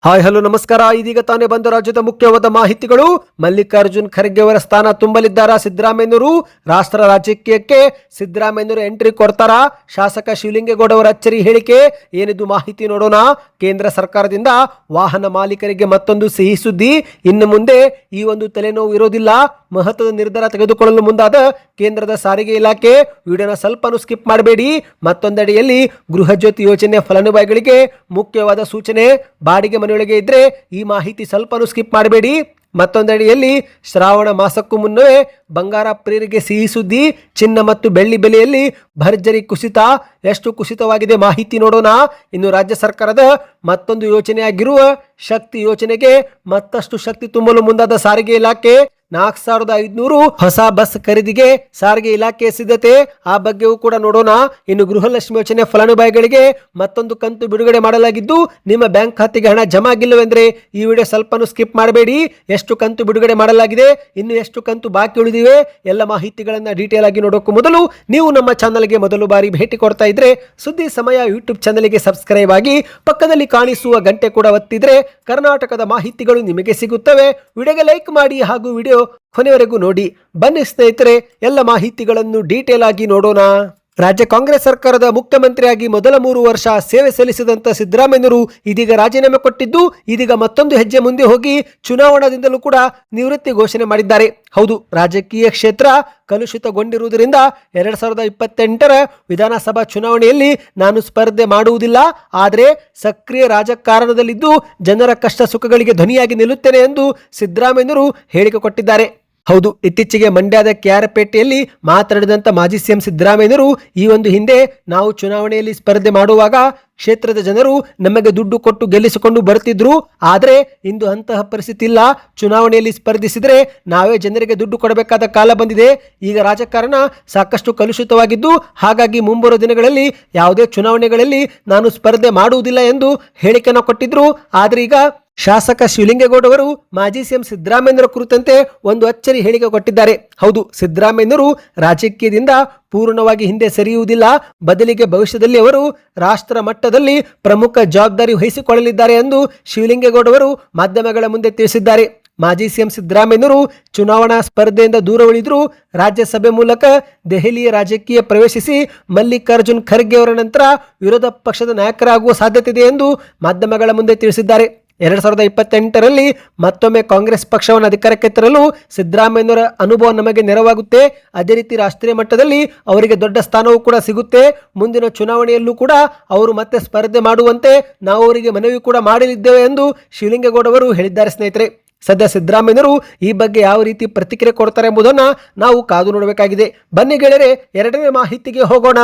Hi hello ನಮಸ್ಕಾರ. ಇದೀಗ ತಾನೇ ಬಂದ ರಾಜ್ಯದ ಮುಖ್ಯವಾದ ಮಾಹಿತಿಗಳು. ಮಲ್ಲಿಕಾರ್ಜುನ್ ಖರ್ಗೆ ಅವರ ಸ್ಥಾನ ತುಂಬಲಿದ್ದಾರಾ ಸಿದ್ದರಾಮಯ್ಯನವರು? ರಾಷ್ಟ್ರ ರಾಜಕೀಯಕ್ಕೆ ಸಿದ್ದರಾಮಯ್ಯನವರು ಎಂಟ್ರಿ ಕೊಡ್ತಾರಾ? ಶಾಸಕ ಶಿವಲಿಂಗೇಗೌಡ ಅವರ ಅಚ್ಚರಿ ಹೇಳಿಕೆ ಏನಿದು ಮಾಹಿತಿ ನೋಡೋಣ. ಕೇಂದ್ರ ಸರ್ಕಾರದಿಂದ ವಾಹನ ಮಾಲೀಕರಿಗೆ ಮತ್ತೊಂದು ಸಿಹಿ ಸುದ್ದಿ. ಇನ್ನು ಮುಂದೆ ಈ ಒಂದು ತಲೆನೋವು ಇರೋದಿಲ್ಲ. ಮಹತ್ವದ ನಿರ್ಧಾರ ತೆಗೆದುಕೊಳ್ಳಲು ಮುಂದಾದ ಕೇಂದ್ರದ ಸಾರಿಗೆ ಇಲಾಖೆ. ವಿಡಿಯೋನ ಸ್ವಲ್ಪನೂ ಸ್ಕಿಪ್ ಮಾಡಬೇಡಿ. ಮತ್ತೊಂದೆಡೆಯಲ್ಲಿ ಗೃಹ ಜ್ಯೋತಿ ಯೋಜನೆ ಫಲಾನುಭವಿಗಳಿಗೆ ಮುಖ್ಯವಾದ ಸೂಚನೆ. ಬಾಡಿಗೆ ಮನೆಯೊಳಗೆ ಇದ್ರೆ ಈ ಮಾಹಿತಿ ಸ್ವಲ್ಪನೂ ಸ್ಕಿಪ್ ಮಾಡಬೇಡಿ. ಮತ್ತೊಂದೆಡೆಯಲ್ಲಿ ಶ್ರಾವಣ ಮಾಸಕ್ಕೂ ಮುನ್ನವೇ ಬಂಗಾರ ಪ್ರಿಯರಿಗೆ ಸಿಹಿ ಸುದ್ದಿ. ಚಿನ್ನ ಮತ್ತು ಬೆಳ್ಳಿ ಬೆಲೆಯಲ್ಲಿ ಭರ್ಜರಿ ಕುಸಿತ. ಎಷ್ಟು ಕುಸಿತವಾಗಿದೆ ಮಾಹಿತಿ ನೋಡೋಣ. ಇನ್ನು ರಾಜ್ಯ ಸರ್ಕಾರದ ಮತ್ತೊಂದು ಯೋಜನೆಯಾಗಿರುವ ಶಕ್ತಿ ಯೋಜನೆಗೆ ಮತ್ತಷ್ಟು ಶಕ್ತಿ ತುಂಬಲು ಮುಂದಾದ ಸಾರಿಗೆ ಇಲಾಖೆ. 4,500 ಹೊಸ ಬಸ್ ಖರೀದಿಗೆ ಸಾರಿಗೆ ಇಲಾಖೆ ಸಿದ್ಧತೆ. ಆ ಬಗ್ಗೆಯೂ ಕೂಡ ನೋಡೋಣ. ಇನ್ನು ಗೃಹಲಕ್ಷ್ಮಿ ಯೋಜನೆ ಫಲಾನುಭವಿಗಳಿಗೆ ಮತ್ತೊಂದು ಕಂತು ಬಿಡುಗಡೆ ಮಾಡಲಾಗಿದ್ದು, ನಿಮ್ಮ ಬ್ಯಾಂಕ್ ಖಾತೆಗೆ ಹಣ ಜಮಾ ಆಗಿಲ್ಲವೆಂದ್ರೆ ಈ ವಿಡಿಯೋ ಸ್ವಲ್ಪನೂ ಸ್ಕಿಪ್ ಮಾಡಬೇಡಿ. ಎಷ್ಟು ಕಂತು ಬಿಡುಗಡೆ ಮಾಡಲಾಗಿದೆ, ಇನ್ನು ಎಷ್ಟು ಕಂತು ಬಾಕಿ ಉಳಿದಿವೆ, ಎಲ್ಲ ಮಾಹಿತಿಗಳನ್ನ ಡೀಟೇಲ್ ಆಗಿ ನೋಡೋಕ್ಕೂ ಮೊದಲು ನೀವು ನಮ್ಮ ಚಾನಲ್ಗೆ ಮೊದಲು ಬಾರಿ ಭೇಟಿ ಕೊಡ್ತಾ ಇದ್ರೆ ಸುದ್ದಿ ಸಮಯ ಯೂಟ್ಯೂಬ್ ಚಾನಲ್ಗೆ ಸಬ್ಸ್ಕ್ರೈಬ್ ಆಗಿ ಪಕ್ಕದಲ್ಲಿ ಕಾಣಿಸುವ ಗಂಟೆ ಕೂಡ ಒತ್ತಿದ್ರೆ ಕರ್ನಾಟಕದ ಮಾಹಿತಿಗಳು ನಿಮಗೆ ಸಿಗುತ್ತವೆ. ವಿಡಿಯೋಗೆ ಲೈಕ್ ಮಾಡಿ ಹಾಗೂ ವಿಡಿಯೋ ಕೊನೆವರೆಗೂ ನೋಡಿ. ಬನ್ನಿ ಸ್ನೇಹಿತರೆ, ಎಲ್ಲ ಮಾಹಿತಿಗಳನ್ನು ಡೀಟೇಲ್ ಆಗಿ ನೋಡೋಣ. ರಾಜ್ಯ ಕಾಂಗ್ರೆಸ್ ಸರ್ಕಾರದ ಮುಖ್ಯಮಂತ್ರಿಯಾಗಿ ಮೊದಲ 3 ವರ್ಷ ಸೇವೆ ಸಲ್ಲಿಸಿದಂತ ಸಿದ್ದರಾಮಯ್ಯನವರು ಇದೀಗ ರಾಜೀನಾಮೆ ಕೊಟ್ಟಿದ್ದು, ಇದೀಗ ಮತ್ತೊಂದು ಹೆಜ್ಜೆ ಮುಂದೆ ಹೋಗಿ ಚುನಾವಣಾದಿಂದಲೂ ಕೂಡ ನಿವೃತ್ತಿ ಘೋಷಣೆ ಮಾಡಿದ್ದಾರೆ. ಹೌದು, ರಾಜಕೀಯ ಕ್ಷೇತ್ರ ಕಲುಷಿತಗೊಂಡಿರುವುದರಿಂದ 2028ರ ವಿಧಾನಸಭಾ ಚುನಾವಣೆಯಲ್ಲಿ ನಾನು ಸ್ಪರ್ಧೆ ಮಾಡುವುದಿಲ್ಲ, ಆದರೆ ಸಕ್ರಿಯ ರಾಜಕಾರಣದಲ್ಲಿದ್ದು ಜನರ ಕಷ್ಟ ಸುಖಗಳಿಗೆ ಧ್ವನಿಯಾಗಿ ನಿಲ್ಲುತ್ತೇನೆ ಎಂದು ಸಿದ್ದರಾಮಯ್ಯನವರು ಹೇಳಿಕೆ ಕೊಟ್ಟಿದ್ದಾರೆ. ಹೌದು, ಇತ್ತೀಚೆಗೆ ಮಂಡ್ಯದ ಕೆಆರ್ಪೇಟೆಯಲ್ಲಿ ಮಾತನಾಡಿದಂತ ಮಾಜಿ ಸಿಎಂ ಸಿದ್ದರಾಮಯ್ಯನವರು ಈ ಒಂದು ಹಿಂದೆ ನಾವು ಚುನಾವಣೆಯಲ್ಲಿ ಸ್ಪರ್ಧೆ ಮಾಡುವಾಗ ಕ್ಷೇತ್ರದ ಜನರು ನಮಗೆ ದುಡ್ಡು ಕೊಟ್ಟು ಗೆಲ್ಲಿಸಿಕೊಂಡು ಬರುತ್ತಿದ್ರು, ಆದರೆ ಇಂದು ಅಂತಹ ಪರಿಸ್ಥಿತಿ ಇಲ್ಲ. ಚುನಾವಣೆಯಲ್ಲಿ ಸ್ಪರ್ಧಿಸಿದರೆ ನಾವೇ ಜನರಿಗೆ ದುಡ್ಡು ಕೊಡಬೇಕಾದ ಕಾಲ ಬಂದಿದೆ. ಈಗ ರಾಜಕಾರಣ ಸಾಕಷ್ಟು ಕಲುಷಿತವಾಗಿದ್ದು, ಹಾಗಾಗಿ ಮುಂಬರುವ ದಿನಗಳಲ್ಲಿ ಯಾವುದೇ ಚುನಾವಣೆಗಳಲ್ಲಿ ನಾನು ಸ್ಪರ್ಧೆ ಮಾಡುವುದಿಲ್ಲ ಎಂದು ಹೇಳಿಕೆಯನ್ನು ಕೊಟ್ಟಿದ್ರು. ಆದರೆ ಈಗ ಶಾಸಕ ಶಿವಲಿಂಗೇಗೌಡ ಅವರು ಮಾಜಿ ಸಿಎಂ ಸಿದ್ದರಾಮಯ್ಯನವರ ಕುರಿತಂತೆ ಒಂದು ಅಚ್ಚರಿ ಹೇಳಿಕೆ ಕೊಟ್ಟಿದ್ದಾರೆ. ಹೌದು, ಸಿದ್ದರಾಮಯ್ಯನವರು ರಾಜಕೀಯದಿಂದ ಪೂರ್ಣವಾಗಿ ಹಿಂದೆ ಸರಿಯುವುದಿಲ್ಲ, ಬದಲಿಗೆ ಭವಿಷ್ಯದಲ್ಲಿ ಅವರು ರಾಷ್ಟ್ರ ಮಟ್ಟದಲ್ಲಿ ಪ್ರಮುಖ ಜವಾಬ್ದಾರಿ ವಹಿಸಿಕೊಳ್ಳಲಿದ್ದಾರೆ ಎಂದು ಶಿವಲಿಂಗೇಗೌಡ ಅವರು ಮಾಧ್ಯಮಗಳ ಮುಂದೆ ತಿಳಿಸಿದ್ದಾರೆ. ಮಾಜಿ ಸಿಎಂ ಸಿದ್ದರಾಮಯ್ಯನವರು ಚುನಾವಣಾ ಸ್ಪರ್ಧೆಯಿಂದ ದೂರ ಉಳಿದ್ರು. ರಾಜ್ಯಸಭೆ ಮೂಲಕ ದೆಹಲಿಯ ರಾಜಕೀಯ ಪ್ರವೇಶಿಸಿ ಮಲ್ಲಿಕಾರ್ಜುನ್ ಖರ್ಗೆ ಅವರ ನಂತರ ವಿರೋಧ ಪಕ್ಷದ ನಾಯಕರಾಗುವ ಸಾಧ್ಯತೆ ಇದೆ ಎಂದು ಮಾಧ್ಯಮಗಳ ಮುಂದೆ ತಿಳಿಸಿದ್ದಾರೆ. 2028ರಲ್ಲಿ ಮತ್ತೊಮ್ಮೆ ಕಾಂಗ್ರೆಸ್ ಪಕ್ಷವನ್ನು ಅಧಿಕಾರಕ್ಕೆ ತರಲು ಸಿದ್ದರಾಮಯ್ಯನವರ ಅನುಭವ ನಮಗೆ ನೆರವಾಗುತ್ತೆ. ಅದೇ ರೀತಿ ರಾಷ್ಟ್ರೀಯ ಮಟ್ಟದಲ್ಲಿ ಅವರಿಗೆ ದೊಡ್ಡ ಸ್ಥಾನವೂ ಕೂಡ ಸಿಗುತ್ತೆ. ಮುಂದಿನ ಚುನಾವಣೆಯಲ್ಲೂ ಕೂಡ ಅವರು ಮತ್ತೆ ಸ್ಪರ್ಧೆ ಮಾಡುವಂತೆ ನಾವು ಅವರಿಗೆ ಮನವಿ ಕೂಡ ಮಾಡಲಿದ್ದೇವೆ ಎಂದು ಶಿವಲಿಂಗೇಗೌಡ ಅವರು ಹೇಳಿದ್ದಾರೆ. ಸ್ನೇಹಿತರೆ, ಸದ್ಯ ಸಿದ್ದರಾಮಯ್ಯನವರು ಈ ಬಗ್ಗೆ ಯಾವ ರೀತಿ ಪ್ರತಿಕ್ರಿಯೆ ಕೊಡ್ತಾರೆ ಎಂಬುದನ್ನು ನಾವು ಕಾದು ನೋಡಬೇಕಾಗಿದೆ. ಬನ್ನಿ ಗೆಳೆಯರೆ, ಎರಡನೇ ಮಾಹಿತಿಗೆ ಹೋಗೋಣ.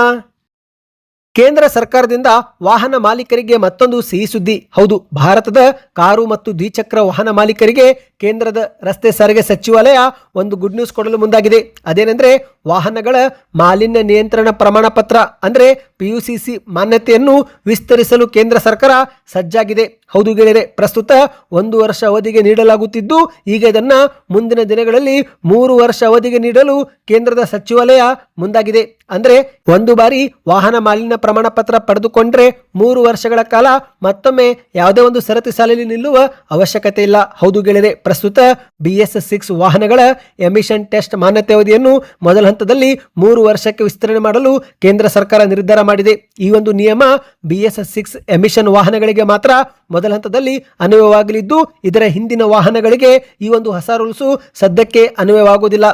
ಕೇಂದ್ರ ಸರ್ಕಾರದಿಂದ ವಾಹನ ಮಾಲೀಕರಿಗೆ ಮತ್ತೊಂದು ಸಿಹಿ ಸುದ್ದಿ. ಹೌದು, ಭಾರತದ ಕಾರು ಮತ್ತು ದ್ವಿಚಕ್ರ ವಾಹನ ಮಾಲೀಕರಿಗೆ ಕೇಂದ್ರದ ರಸ್ತೆ ಸಾರಿಗೆ ಸಚಿವಾಲಯ ಒಂದು ಗುಡ್ ನ್ಯೂಸ್ ಕೊಡಲು ಮುಂದಾಗಿದೆ. ಅದೇನೆಂದ್ರೆ, ವಾಹನಗಳ ಮಾಲಿನ್ಯ ನಿಯಂತ್ರಣ ಪ್ರಮಾಣ ಪತ್ರ ಅಂದ್ರೆ PUCC ಮಾನ್ಯತೆಯನ್ನು ವಿಸ್ತರಿಸಲು ಕೇಂದ್ರ ಸರ್ಕಾರ ಸಜ್ಜಾಗಿದೆ. ಹೌದು ಗೆಳೆಯರೆ, ಪ್ರಸ್ತುತ 1 ವರ್ಷ ಅವಧಿಗೆ ನೀಡಲಾಗುತ್ತಿದ್ದು, ಈಗ ಇದನ್ನ ಮುಂದಿನ ದಿನಗಳಲ್ಲಿ 3 ವರ್ಷ ಅವಧಿಗೆ ನೀಡಲು ಕೇಂದ್ರದ ಸಚಿವಾಲಯ ಮುಂದಾಗಿದೆ. ಅಂದ್ರೆ ಒಂದು ಬಾರಿ ವಾಹನ ಮಾಲಿನ್ಯ ಪ್ರಮಾಣ ಪತ್ರ ಪಡೆದುಕೊಂಡ್ರೆ 3 ವರ್ಷಗಳ ಕಾಲ ಮತ್ತೊಮ್ಮೆ ಯಾವುದೇ ಒಂದು ಸರತಿ ಸಾಲಿನಲ್ಲಿ ನಿಲ್ಲುವ ಅವಶ್ಯಕತೆ ಇಲ್ಲ. ಹೌದು ಗೆಳೆಯರೆ, ಪ್ರಸ್ತುತ BS6 ವಾಹನಗಳ ಎಮಿಷನ್ ಟೆಸ್ಟ್ ಮಾನ್ಯತೆ ಅವಧಿಯನ್ನು ಮೊದಲ ಹಂತದಲ್ಲಿ 3 ವರ್ಷಕ್ಕೆ ವಿಸ್ತರಣೆ ಮಾಡಲು ಕೇಂದ್ರ ಸರ್ಕಾರ ನಿರ್ಧಾರ ಮಾಡಿದೆ. ಈ ಒಂದು ನಿಯಮ BS6 ಎಮಿಷನ್ ವಾಹನಗಳಿಗೆ ಮಾತ್ರ ಮೊದಲ ಹಂತದಲ್ಲಿ ಅನ್ವಯವಾಗಲಿದ್ದು, ಇದರ ಹಿಂದಿನ ವಾಹನಗಳಿಗೆ ಈ ಒಂದು ಹೊಸ ರೂಲ್ಸು ಸದ್ಯಕ್ಕೆ ಅನ್ವಯವಾಗುವುದಿಲ್ಲ.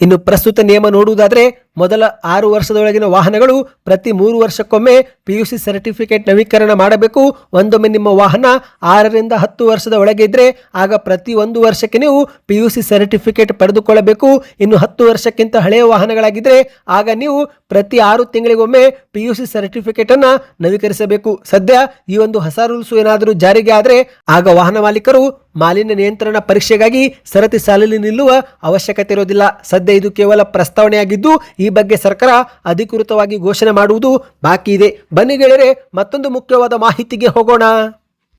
ಇನ್ನು ಪ್ರಸ್ತುತ ನಿಯಮ ನೋಡುವುದಾದ್ರೆ, ಮೊದಲ 6 ವರ್ಷದೊಳಗಿನ ವಾಹನಗಳು ಪ್ರತಿ 3 ವರ್ಷಕ್ಕೊಮ್ಮೆ PUC ಸರ್ಟಿಫಿಕೇಟ್ ನವೀಕರಣ ಮಾಡಬೇಕು. ಒಂದೊಮ್ಮೆ ನಿಮ್ಮ ವಾಹನ 6ರಿಂದ 10 ವರ್ಷದ ಒಳಗೆ ಇದ್ರೆ ಆಗ ಪ್ರತಿ 1 ವರ್ಷಕ್ಕೆ ನೀವು PUC ಸರ್ಟಿಫಿಕೇಟ್ ಪಡೆದುಕೊಳ್ಳಬೇಕು. ಇನ್ನು 10 ವರ್ಷಕ್ಕಿಂತ ಹಳೆಯ ವಾಹನಗಳಾಗಿದ್ರೆ ಆಗ ನೀವು ಪ್ರತಿ 6 ತಿಂಗಳಿಗೊಮ್ಮೆ PUC ಸರ್ಟಿಫಿಕೇಟ್ ಅನ್ನ ನವೀಕರಿಸಬೇಕು. ಸದ್ಯ ಈ ಒಂದು ಹೊಸ ರೂಲ್ಸ್ ಏನಾದರೂ ಜಾರಿಗೆ ಆದ್ರೆ ಆಗ ವಾಹನ ಮಾಲೀಕರು ಮಾಲಿನ್ಯ ನಿಯಂತ್ರಣ ಪರೀಕ್ಷೆಗಾಗಿ ಸರತಿ ಸಾಲಲ್ಲಿ ನಿಲ್ಲುವ ಅವಶ್ಯಕತೆ ಇರೋದಿಲ್ಲ. ಸದ್ಯ ಇದು ಕೇವಲ ಪ್ರಸ್ತಾವನೆಯಾಗಿದ್ದು, ಈ ಬಗ್ಗೆ ಸರ್ಕಾರ ಅಧಿಕೃತವಾಗಿ ಘೋಷಣೆ ಮಾಡುವುದು ಬಾಕಿ ಇದೆ. ಬನ್ನಿ ಗೆಳೆಯರೆ, ಮತ್ತೊಂದು ಮುಖ್ಯವಾದ ಮಾಹಿತಿಗೆ ಹೋಗೋಣ.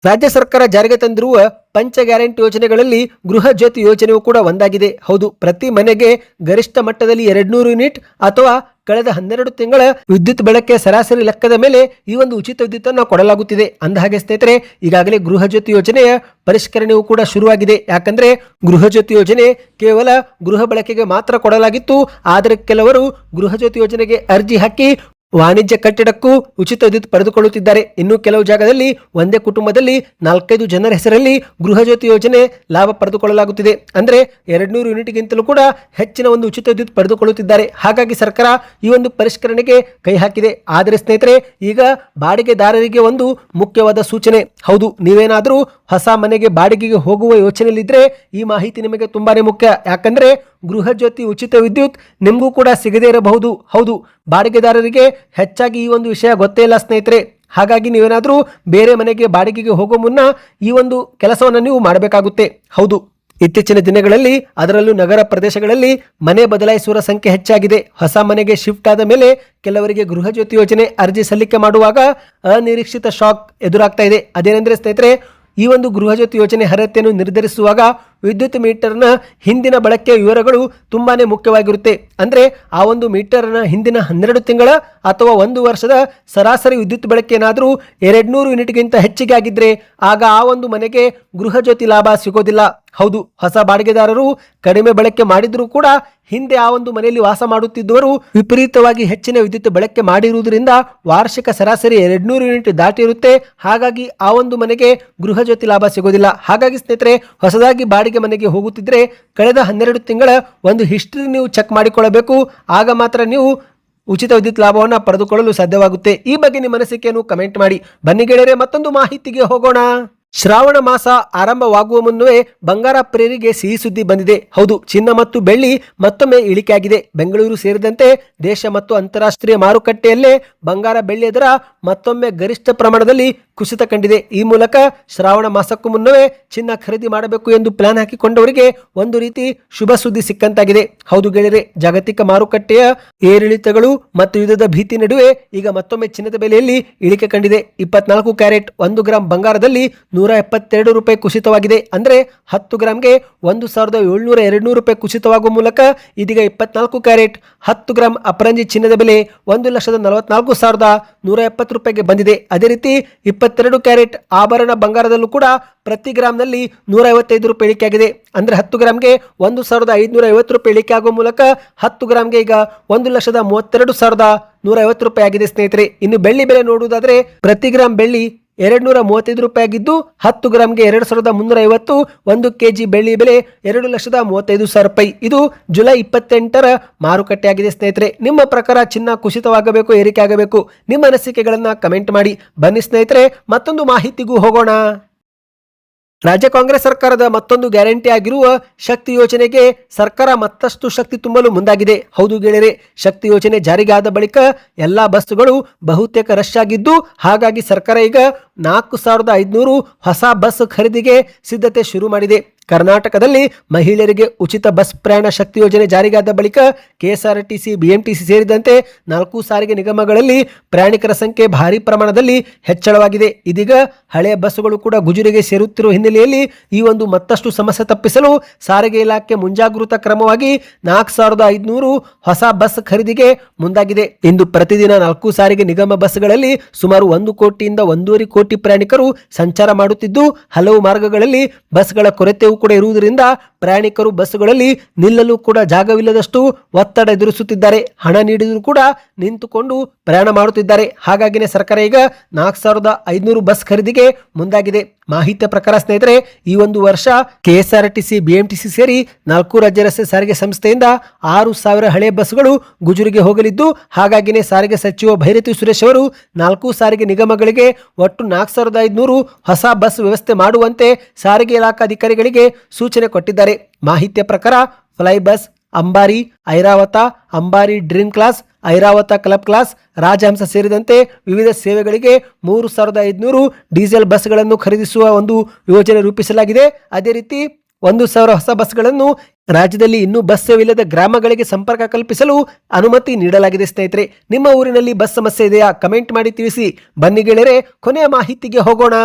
ರಾಜ್ಯ ಸರ್ಕಾರ ಜಾರಿಗೆ ತಂದಿರುವ ಪಂಚ ಗ್ಯಾರಂಟಿ ಯೋಜನೆಗಳಲ್ಲಿ ಗೃಹ ಜ್ಯೋತಿ ಯೋಜನೆಯೂ ಕೂಡ ಒಂದಾಗಿದೆ. ಹೌದು, ಪ್ರತಿ ಮನೆಗೆ ಗರಿಷ್ಠ ಮಟ್ಟದಲ್ಲಿ 200 ಯೂನಿಟ್ ಅಥವಾ ಕಳೆದ 12 ತಿಂಗಳ ವಿದ್ಯುತ್ ಬಳಕೆ ಸರಾಸರಿ ಲೆಕ್ಕದ ಮೇಲೆ ಈ ಒಂದು ಉಚಿತ ವಿದ್ಯುತ್ ಅನ್ನು ಕೊಡಲಾಗುತ್ತಿದೆ. ಅಂದಹಾಗೆ ಸ್ನೇಹಿತರೆ, ಈಗಾಗಲೇ ಗೃಹ ಜ್ಯೋತಿ ಯೋಜನೆಯ ಪರಿಷ್ಕರಣೆಯೂ ಕೂಡ ಶುರುವಾಗಿದೆ. ಯಾಕಂದ್ರೆ ಗೃಹ ಜ್ಯೋತಿ ಯೋಜನೆ ಕೇವಲ ಗೃಹ ಬಳಕೆಗೆ ಮಾತ್ರ ಕೊಡಲಾಗಿತ್ತು. ಆದರೆ ಕೆಲವರು ಗೃಹ ಜ್ಯೋತಿ ಯೋಜನೆಗೆ ಅರ್ಜಿ ಹಾಕಿ ವಾಣಿಜ್ಯ ಕಟ್ಟಡಕ್ಕೂ ಉಚಿತ ವಿದ್ಯುತ್ ಪಡೆದುಕೊಳ್ಳುತ್ತಿದ್ದಾರೆ. ಇನ್ನು ಕೆಲವು ಜಾಗದಲ್ಲಿ ಒಂದೇ ಕುಟುಂಬದಲ್ಲಿ 4-5 ಜನರ ಹೆಸರಲ್ಲಿ ಗೃಹ ಜ್ಯೋತಿ ಯೋಜನೆ ಲಾಭ ಪಡೆದುಕೊಳ್ಳಲಾಗುತ್ತಿದೆ. ಅಂದ್ರೆ 200 ಯೂನಿಟ್ಗಿಂತಲೂ ಕೂಡ ಹೆಚ್ಚಿನ ಒಂದು ಉಚಿತ ವಿದ್ಯುತ್ ಪಡೆದುಕೊಳ್ಳುತ್ತಿದ್ದಾರೆ. ಹಾಗಾಗಿ ಸರ್ಕಾರ ಈ ಒಂದು ಪರಿಷ್ಕರಣೆಗೆ ಕೈ ಹಾಕಿದೆ. ಆದರೆ ಸ್ನೇಹಿತರೆ, ಈಗ ಬಾಡಿಗೆದಾರರಿಗೆ ಒಂದು ಮುಖ್ಯವಾದ ಸೂಚನೆ. ಹೌದು, ನೀವೇನಾದರೂ ಹೊಸ ಮನೆಗೆ ಬಾಡಿಗೆಗೆ ಹೋಗುವ ಯೋಚನೆಯಲ್ಲಿದ್ರೆ ಈ ಮಾಹಿತಿ ನಿಮಗೆ ತುಂಬಾನೇ ಮುಖ್ಯ. ಯಾಕಂದ್ರೆ ಗೃಹ ಜ್ಯೋತಿ ಉಚಿತ ವಿದ್ಯುತ್ ನಿಮಗೂ ಕೂಡ ಸಿಗದೇ ಇರಬಹುದು. ಹೌದು, ಬಾಡಿಗೆದಾರರಿಗೆ ಹೆಚ್ಚಾಗಿ ಈ ಒಂದು ವಿಷಯ ಗೊತ್ತೇ ಇಲ್ಲ ಸ್ನೇಹಿತರೆ. ಹಾಗಾಗಿ ನೀವೇನಾದರೂ ಬೇರೆ ಮನೆಗೆ ಬಾಡಿಗೆಗೆ ಹೋಗೋ ಮುನ್ನ ಈ ಒಂದು ಕೆಲಸವನ್ನು ನೀವು ಮಾಡಬೇಕಾಗುತ್ತೆ. ಹೌದು, ಇತ್ತೀಚಿನ ದಿನಗಳಲ್ಲಿ ಅದರಲ್ಲೂ ನಗರ ಪ್ರದೇಶಗಳಲ್ಲಿ ಮನೆ ಬದಲಾಯಿಸುವ ಸಂಖ್ಯೆ ಹೆಚ್ಚಾಗಿದೆ. ಹೊಸ ಮನೆಗೆ ಶಿಫ್ಟ್ ಆದ ಮೇಲೆ ಕೆಲವರಿಗೆ ಗೃಹ ಜ್ಯೋತಿ ಯೋಜನೆ ಅರ್ಜಿ ಸಲ್ಲಿಕೆ ಮಾಡುವಾಗ ಅನಿರೀಕ್ಷಿತ ಶಾಕ್ ಎದುರಾಗ್ತಾ ಇದೆ. ಅದೇನೆಂದ್ರೆ ಸ್ನೇಹಿತರೆ, ಈ ಒಂದು ಗೃಹ ಜ್ಯೋತಿ ಯೋಜನೆ ಅರ್ಹತೆಯನ್ನು ನಿರ್ಧರಿಸುವಾಗ ವಿದ್ಯುತ್ ಮೀಟರ್ನ ಹಿಂದಿನ ಬಳಕೆಯ ವಿವರಗಳು ತುಂಬಾನೇ ಮುಖ್ಯವಾಗಿರುತ್ತೆ. ಅಂದ್ರೆ ಆ ಒಂದು ಮೀಟರ್ನ ಹಿಂದಿನ 12 ತಿಂಗಳ ಅಥವಾ 1 ವರ್ಷದ ಸರಾಸರಿ ವಿದ್ಯುತ್ ಬಳಕೆ ಏನಾದರೂ 200 ಯೂನಿಟ್ಗಿಂತ ಹೆಚ್ಚಿಗೆ ಆಗಿದ್ರೆ ಆಗ ಆ ಒಂದು ಮನೆಗೆ ಗೃಹ ಜ್ಯೋತಿ ಲಾಭ ಸಿಗೋದಿಲ್ಲ. ಹೌದು, ಹೊಸ ಬಾಡಿಗೆದಾರರು ಕಡಿಮೆ ಬಳಕೆ ಮಾಡಿದ್ರೂ ಕೂಡ ಹಿಂದೆ ಆ ಒಂದು ಮನೆಯಲ್ಲಿ ವಾಸ ಮಾಡುತ್ತಿದ್ದವರು ವಿಪರೀತವಾಗಿ ಹೆಚ್ಚಿನ ವಿದ್ಯುತ್ ಬಳಕೆ ಮಾಡಿರುವುದರಿಂದ ವಾರ್ಷಿಕ ಸರಾಸರಿ 200 ಯೂನಿಟ್ ದಾಟಿರುತ್ತೆ. ಹಾಗಾಗಿ ಆ ಒಂದು ಮನೆಗೆ ಗೃಹ ಜ್ಯೋತಿ ಲಾಭ ಸಿಗೋದಿಲ್ಲ. ಹಾಗಾಗಿ ಸ್ನೇಹಿತರೆ, ಹೊಸದಾಗಿ ಬಾಡಿಗೆ ಮನೆಗೆ ಹೋಗುತ್ತಿದ್ರೆ ಕಳೆದ 12 ತಿಂಗಳ ಒಂದು ಹಿಸ್ಟ್ರಿ ನೀವು ಚೆಕ್ ಮಾಡಿಕೊಳ್ಳಬೇಕು. ಆಗ ಮಾತ್ರ ನೀವು ಉಚಿತ ವಿದ್ಯುತ್ ಲಾಭವನ್ನು ಪಡೆದುಕೊಳ್ಳಲು ಸಾಧ್ಯವಾಗುತ್ತೆ. ಈ ಬಗ್ಗೆ ನಿಮ್ಮ ಅನಿಸಿಕೆಯನ್ನು ಕಮೆಂಟ್ ಮಾಡಿ. ಬನ್ನಿ ಗೆಳೆಯರೆ, ಮತ್ತೊಂದು ಮಾಹಿತಿಗೆ ಹೋಗೋಣ. ಶ್ರಾವಣ ಮಾಸ ಆರಂಭವಾಗುವ ಮುನ್ನವೇ ಬಂಗಾರ ಪ್ರಿಯರಿಗೆ ಸಿಹಿ ಸುದ್ದಿ ಬಂದಿದೆ. ಹೌದು, ಚಿನ್ನ ಮತ್ತು ಬೆಳ್ಳಿ ಮತ್ತೊಮ್ಮೆ ಇಳಿಕೆಯಾಗಿದೆ. ಬೆಂಗಳೂರು ಸೇರಿದಂತೆ ದೇಶ ಮತ್ತು ಅಂತಾರಾಷ್ಟ್ರೀಯ ಮಾರುಕಟ್ಟೆಯಲ್ಲೇ ಬಂಗಾರ ಬೆಳ್ಳಿಯ ದರ ಮತ್ತೊಮ್ಮೆ ಗರಿಷ್ಠ ಪ್ರಮಾಣದಲ್ಲಿ ಕುಸಿತ ಕಂಡಿದೆ. ಈ ಮೂಲಕ ಶ್ರಾವಣ ಮಾಸಕ್ಕೂ ಮುನ್ನವೇ ಚಿನ್ನ ಖರೀದಿ ಮಾಡಬೇಕು ಎಂದು ಪ್ಲಾನ್ ಹಾಕಿಕೊಂಡವರಿಗೆ ಒಂದು ರೀತಿ ಶುಭ ಸುದ್ದಿ ಸಿಕ್ಕಂತಾಗಿದೆ. ಹೌದು ಗೆಳೆಯರೆ, ಜಾಗತಿಕ ಮಾರುಕಟ್ಟೆಯ ಏರಿಳಿತಗಳು ಮತ್ತು ಯುದ್ಧದ ಭೀತಿ ನಡುವೆ ಈಗ ಮತ್ತೊಮ್ಮೆ ಚಿನ್ನದ ಬೆಲೆಯಲ್ಲಿ ಇಳಿಕೆ ಕಂಡಿದೆ. 24 ಕ್ಯಾರೆಟ್ 1 ಗ್ರಾಂ ಬಂಗಾರದಲ್ಲಿ 172 ರೂಪಾಯಿ ಕುಸಿತವಾಗಿದೆ. ಅಂದ್ರೆ 10 ಗ್ರಾಂಗೆ 1702 ರೂಪಾಯಿ ಕುಸಿತವಾಗುವ ಮೂಲಕ ಇದೀಗ 24 ಕ್ಯಾರೆಟ್ 10 ಗ್ರಾಂ ಅಪರಂಜಿ ಚಿನ್ನದ ಬೆಲೆ 1,44,170 ರೂಪಾಯಿಗೆ ಬಂದಿದೆ. ಅದೇ ರೀತಿ 22 ಕ್ಯಾರೆಟ್ ಆಭರಣ ಬಂಗಾರದಲ್ಲೂ ಕೂಡ ಪ್ರತಿ ಗ್ರಾಮ್ನಲ್ಲಿ 155 ರೂಪಾಯಿ ಇಳಿಕೆಯಾಗಿದೆ. ಅಂದ್ರೆ 10 ಗ್ರಾಂಗೆ 1,550 ರೂಪಾಯಿ ಇಳಿಕೆ ಆಗುವ ಮೂಲಕ 10 ಗ್ರಾಂಗೆ ಈಗ 1,32,150 ರೂಪಾಯಿ ಆಗಿದೆ ಸ್ನೇಹಿತರೆ. ಇನ್ನು ಬೆಳ್ಳಿ ಬೆಲೆ ನೋಡುವುದಾದ್ರೆ ಪ್ರತಿ ಗ್ರಾಂ ಬೆಳ್ಳಿ 235 ರೂಪಾಯಿ ಆಗಿದ್ದು 10 ಗ್ರಾಂಗೆ 2,350. 1 ಕೆಜಿ ಬೆಳ್ಳಿ ಬೆಲೆ 2,35,000 ರೂಪಾಯಿ. ಇದು ಜುಲೈ 28ರ ಮಾರುಕಟ್ಟೆ ಆಗಿದೆ ಸ್ನೇಹಿತರೆ. ನಿಮ್ಮ ಪ್ರಕಾರ ಚಿನ್ನ ಕುಸಿತವಾಗಬೇಕು, ಏರಿಕೆ ಆಗಬೇಕು? ನಿಮ್ಮ ಅನಿಸಿಕೆಗಳನ್ನ ಕಮೆಂಟ್ ಮಾಡಿ. ಬನ್ನಿ ಸ್ನೇಹಿತರೆ, ಮತ್ತೊಂದು ಮಾಹಿತಿಗೂ ಹೋಗೋಣ. ರಾಜ್ಯ ಕಾಂಗ್ರೆಸ್ ಸರ್ಕಾರದ ಮತ್ತೊಂದು ಗ್ಯಾರಂಟಿ ಆಗಿರುವ ಶಕ್ತಿ ಯೋಜನೆಗೆ ಸರ್ಕಾರ ಮತ್ತಷ್ಟು ಶಕ್ತಿ ತುಂಬಲು ಮುಂದಾಗಿದೆ. ಹೌದು ಗೆಳೆಯರೆ, ಶಕ್ತಿ ಯೋಜನೆ ಜಾರಿಗೆ ಆದ ಬಳಿಕ ಎಲ್ಲಾ ಬಸ್ಸುಗಳು ಬಹುತೇಕ ರಶ್ ಆಗಿದ್ದು, ಹಾಗಾಗಿ ಸರ್ಕಾರ ಈಗ 4,500 ಹೊಸ ಬಸ್ ಖರೀದಿಗೆ ಸಿದ್ಧತೆ ಶುರು ಮಾಡಿದೆ. ಕರ್ನಾಟಕದಲ್ಲಿ ಮಹಿಳೆಯರಿಗೆ ಉಚಿತ ಬಸ್ ಪ್ರಯಾಣ ಶಕ್ತಿ ಯೋಜನೆ ಜಾರಿಗಾದ ಬಳಿಕ ಕೆಎಸ್ಆರ್ಟಿಸಿ, ಬಿಎಂಟಿಸಿ ಸೇರಿದಂತೆ 4 ಸಾರಿಗೆ ನಿಗಮಗಳಲ್ಲಿ ಪ್ರಯಾಣಿಕರ ಸಂಖ್ಯೆ ಭಾರಿ ಪ್ರಮಾಣದಲ್ಲಿ ಹೆಚ್ಚಳವಾಗಿದೆ. ಇದೀಗ ಹಳೆಯ ಬಸ್ಸುಗಳು ಕೂಡ ಗುಜರಿಗೆ ಸೇರುತ್ತಿರುವ ಹಿನ್ನೆಲೆಯಲ್ಲಿ ಈ ಒಂದು ಮತ್ತಷ್ಟು ಸಮಸ್ಯೆ ತಪ್ಪಿಸಲು ಸಾರಿಗೆ ಇಲಾಖೆ ಮುಂಜಾಗೃತಾ ಕ್ರಮವಾಗಿ 4,500 ಹೊಸ ಬಸ್ ಖರೀದಿಗೆ ಮುಂದಾಗಿದೆ. ಇಂದು ಪ್ರತಿದಿನ 4 ಸಾರಿಗೆ ನಿಗಮ ಬಸ್ಗಳಲ್ಲಿ ಸುಮಾರು 1 ಕೋಟಿಯಿಂದ 1.5 ಕೋಟಿ ಪ್ರಯಾಣಿಕರು ಸಂಚಾರ ಮಾಡುತ್ತಿದ್ದು, ಹಲವು ಮಾರ್ಗಗಳಲ್ಲಿ ಬಸ್ಗಳ ಕೊರತೆ ಕೂಡ ಇರುವುದರಿಂದ ಪ್ರಯಾಣಿಕರು ಬಸ್ಸುಗಳಲ್ಲಿ ನಿಲ್ಲಲು ಕೂಡ ಜಾಗವಿಲ್ಲದಷ್ಟು ಒತ್ತಡ ಎದುರಿಸುತ್ತಿದ್ದಾರೆ. ಹಣ ನೀಡಿದರೂ ಕೂಡ ನಿಂತುಕೊಂಡು ಪ್ರಯಾಣ ಮಾಡುತ್ತಿದ್ದಾರೆ. ಹಾಗಾಗಿನೇ ಸರ್ಕಾರ ಈಗ 4,500 ಬಸ್ ಖರೀದಿಗೆ ಮುಂದಾಗಿದೆ. ಮಾಹಿತಿಯ ಪ್ರಕಾರ ಸ್ನೇಹಿತರೆ, ಈ ಒಂದು ವರ್ಷ ಕೆಎಸ್ಆರ್ಟಿಸಿ, ಬಿಎಂಟಿಸಿ ಸೇರಿ 4 ರಾಜ್ಯ ರಸ್ತೆ ಸಾರಿಗೆ ಸಂಸ್ಥೆಯಿಂದ 6,000 ಹಳೆ ಬಸ್ಗಳು ಗುಜರಿಗೆ ಹೋಗಲಿದ್ದು, ಹಾಗಾಗಿನೇ ಸಾರಿಗೆ ಸಚಿವ ಭೈರತಿ ಸುರೇಶ್ ಅವರು 4 ಸಾರಿಗೆ ನಿಗಮಗಳಿಗೆ ಒಟ್ಟು 4,500 ಹೊಸ ಬಸ್ ವ್ಯವಸ್ಥೆ ಮಾಡುವಂತೆ ಸಾರಿಗೆ ಇಲಾಖಾಧಿಕಾರಿಗಳಿಗೆ ಸೂಚನೆ ಕೊಟ್ಟಿದ್ದಾರೆ. ಮಾಹಿತಿಯ ಪ್ರಕಾರ fly bus, Ambari, Airavat, Ambari dream class, Airavat club class, Rajahamsa ಸೇರಿದಂತೆ ವಿವಿಧ ಸೇವೆಗಳಿಗೆ 3,500 ಡೀಸೆಲ್ ಬಸ್ಗಳನ್ನು ಖರೀದಿಸುವ ಒಂದು ಯೋಜನೆ ರೂಪಿಸಲಾಗಿದೆ. ಅದೇ ರೀತಿ 1,000 ಹೊಸ ಬಸ್ಗಳನ್ನು ರಾಜ್ಯದಲ್ಲಿ ಇನ್ನೂ ಬಸ್ ಸೇವೆಯಿಲ್ಲದ ಗ್ರಾಮಗಳಿಗೆ ಸಂಪರ್ಕ ಕಲ್ಪಿಸಲು ಅನುಮತಿ ನೀಡಲಾಗಿದೆ. ಸ್ನೇಹಿತರೆ, ನಿಮ್ಮ ಊರಿನಲ್ಲಿ ಬಸ್ ಸಮಸ್ಯೆ ಇದೆಯಾ? ಕಮೆಂಟ್ ಮಾಡಿ ತಿಳಿಸಿ. ಬನ್ನಿ ಗೆಳೆಯರೆ, ಕೊನೆಯ ಮಾಹಿತಿಗೆ ಹೋಗೋಣ.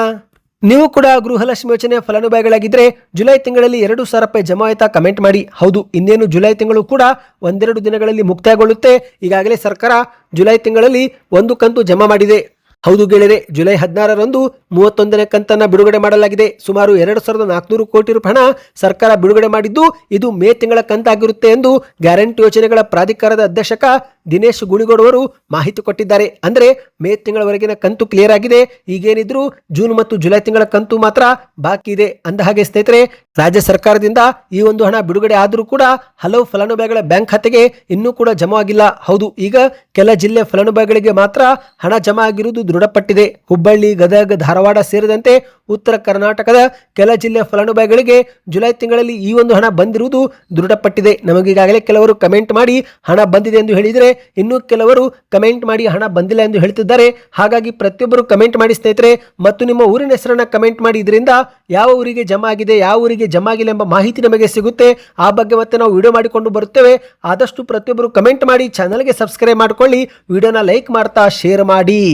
ನೀವು ಕೂಡ ಗೃಹಲಕ್ಷ್ಮಿ ಯೋಜನೆ ಫಲಾನುಭವಿಗಳಾಗಿದ್ರೆ ಜುಲೈ ತಿಂಗಳಲ್ಲಿ 2,000 ರೂಪಾಯಿ ಜಮಾ ಆಯ್ತಾ ಕಮೆಂಟ್ ಮಾಡಿ. ಹೌದು, ಇನ್ನೇನು ಜುಲೈ ತಿಂಗಳು ಕೂಡ ಒಂದೆರಡು ದಿನಗಳಲ್ಲಿ ಮುಕ್ತಾಯಗೊಳ್ಳುತ್ತೆ. ಈಗಾಗಲೇ ಸರ್ಕಾರ ಜುಲೈ ತಿಂಗಳಲ್ಲಿ ಒಂದು ಕಂತು ಜಮಾ ಮಾಡಿದೆ. ಹೌದು ಗೆಳೆಯರೆ, ಜುಲೈ 16ರಂದು 31ನೇ ಕಂತನ್ನ ಬಿಡುಗಡೆ ಮಾಡಲಾಗಿದೆ. ಸುಮಾರು 2,400 ಕೋಟಿ ರೂಪಾಯಿ ಹಣ ಸರ್ಕಾರ ಬಿಡುಗಡೆ ಮಾಡಿದ್ದು ಇದು ಮೇ ತಿಂಗಳ ಕಂತಾಗಿರುತ್ತೆ ಎಂದು ಗ್ಯಾರಂಟಿ ಯೋಜನೆಗಳ ಪ್ರಾಧಿಕಾರದ ಅಧ್ಯಕ್ಷಕ ದಿನೇಶ್ ಗುಳಿಗೋಡ್ ಅವರು ಮಾಹಿತಿ ಕೊಟ್ಟಿದ್ದಾರೆ. ಅಂದ್ರೆ ಮೇ ತಿಂಗಳವರೆಗಿನ ಕಂತು ಕ್ಲಿಯರ್ ಆಗಿದೆ. ಈಗೇನಿದ್ರು ಜೂನ್ ಮತ್ತು ಜುಲೈ ತಿಂಗಳ ಕಂತು ಮಾತ್ರ ಬಾಕಿ ಇದೆ. ಅಂದ ಹಾಗೆ ಸ್ನೇಹಿತರೆ, ರಾಜ್ಯ ಸರ್ಕಾರದಿಂದ ಈ ಒಂದು ಹಣ ಬಿಡುಗಡೆ ಆದರೂ ಕೂಡ ಹಲವು ಫಲಾನುಭವಿಗಳ ಬ್ಯಾಂಕ್ ಖಾತೆಗೆ ಇನ್ನೂ ಕೂಡ ಜಮಾ ಆಗಿಲ್ಲ. ಹೌದು, ಈಗ ಕೆಲ ಜಿಲ್ಲೆ ಫಲಾನುಭವಿಗಳಿಗೆ ಮಾತ್ರ ಹಣ ಜಮಾ ಆಗಿರುವುದು ದೃಢಪಟ್ಟಿದೆ. ಹುಬ್ಬಳ್ಳಿ, ಗದಗ, ಧಾರವಾಡ ಸೇರಿದಂತೆ ಉತ್ತರ ಕರ್ನಾಟಕದ ಕೆಲ ಜಿಲ್ಲೆ ಫಲಾನುಭವಿಗಳಿಗೆ ಜುಲೈ ತಿಂಗಳಲ್ಲಿ ಈ ಒಂದು ಹಣ ಬಂದಿರುವುದು ದೃಢಪಟ್ಟಿದೆ. ನಮಗೀಗಾಗಲೇ ಕೆಲವರು ಕಮೆಂಟ್ ಮಾಡಿ ಹಣ ಬಂದಿದೆ ಎಂದು ಹೇಳಿದರೆ, ಇನ್ನು ಕೆಲವರು ಕಮೆಂಟ್ ಮಾಡಿ ಹಣ ಬಂದಿಲ್ಲ ಎಂದು ಹೇಳ್ತಿದ್ದಾರೆ. ಹಾಗಾಗಿ ಪ್ರತಿಯೊಬ್ಬರು ಕಮೆಂಟ್ ಮಾಡಿ ಸ್ನೇಹಿತರೆ, ಮತ್ತು ನಿಮ್ಮ ಊರಿನ ಹೆಸರನ್ನ ಕಮೆಂಟ್ ಮಾಡಿ. ಇದರಿಂದ ಯಾವ ಊರಿಗೆ ಜಮಾ ಆಗಿದೆ, ಯಾವ ಊರಿಗೆ ಜಮಾ ಆಗಿಲ್ಲ ಎಂಬ ಮಾಹಿತಿ ನಮಗೆ ಸಿಗುತ್ತೆ. ಆ ಬಗ್ಗೆ ಮತ್ತೆ ನಾವು ವಿಡಿಯೋ ಮಾಡಿಕೊಂಡು ಬರುತ್ತೇವೆ. ಆದಷ್ಟು ಪ್ರತಿಯೊಬ್ಬರು ಕಮೆಂಟ್ ಮಾಡಿ, ಚಾನಲ್ಗೆ ಸಬ್ಸ್ಕ್ರೈಬ್ ಮಾಡಿಕೊಳ್ಳಿ, ವಿಡಿಯೋನ ಲೈಕ್ ಮಾಡ್ತಾ ಶೇರ್ ಮಾಡಿ.